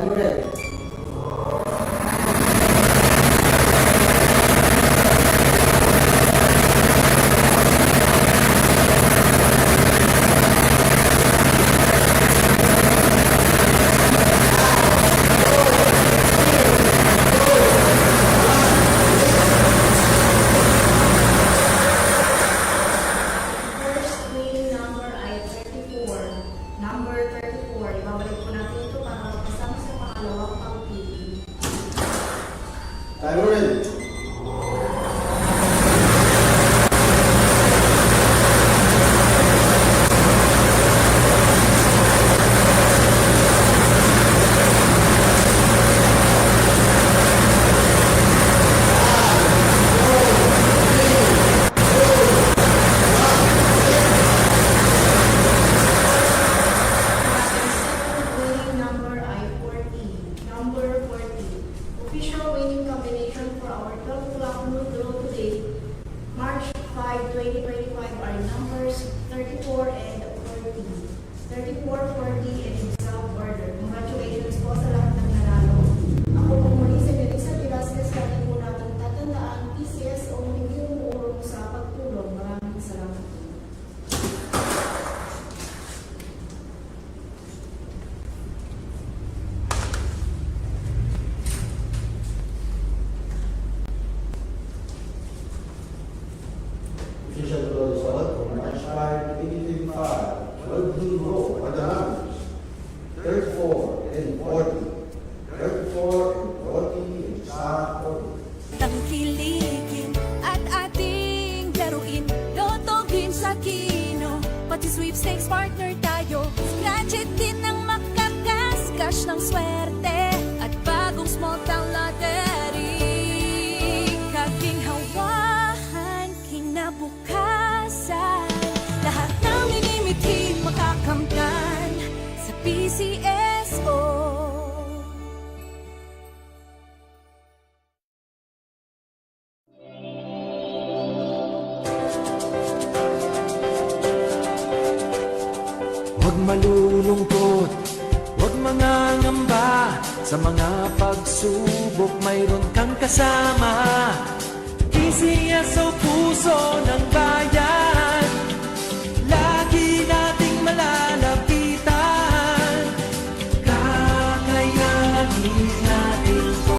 you ready? First winning number ay 34. Number 34. Ibabalik po natin ito para magkasama sa pangalawang pagpili. Time ready? Second winning number ay 40. Number 40. Official winning combination for our 12 o'clock noon draw today, March 5, 2025 are numbers 34 and 40. 34, 40, and in sub order. Congratulations po sa lahat ng nanalo. Ako po muli si Melissa Velasquez. Lagi po natin tatandaan, PCSO hindi umuurong sa pagtulong. Maraming salamat po. Official draw result for March 5, 2025. 12 blue row are the numbers 34 and 40. 34 and 40 and sa 40. Tangkilikin at ating laruin, lotogin sa kino, pati sweepstakes partner tayo. Scratch it din ang makakascash ng swerte at bagong small town lottery. Kaginhawahan, kinabukasan, lahat ng minimithi makakamtan sa PCSO. Huwag malulungkot, huwag mangangamba. Sa mga pagsubok mayroon kang kasama. PCSO, puso ng bayan.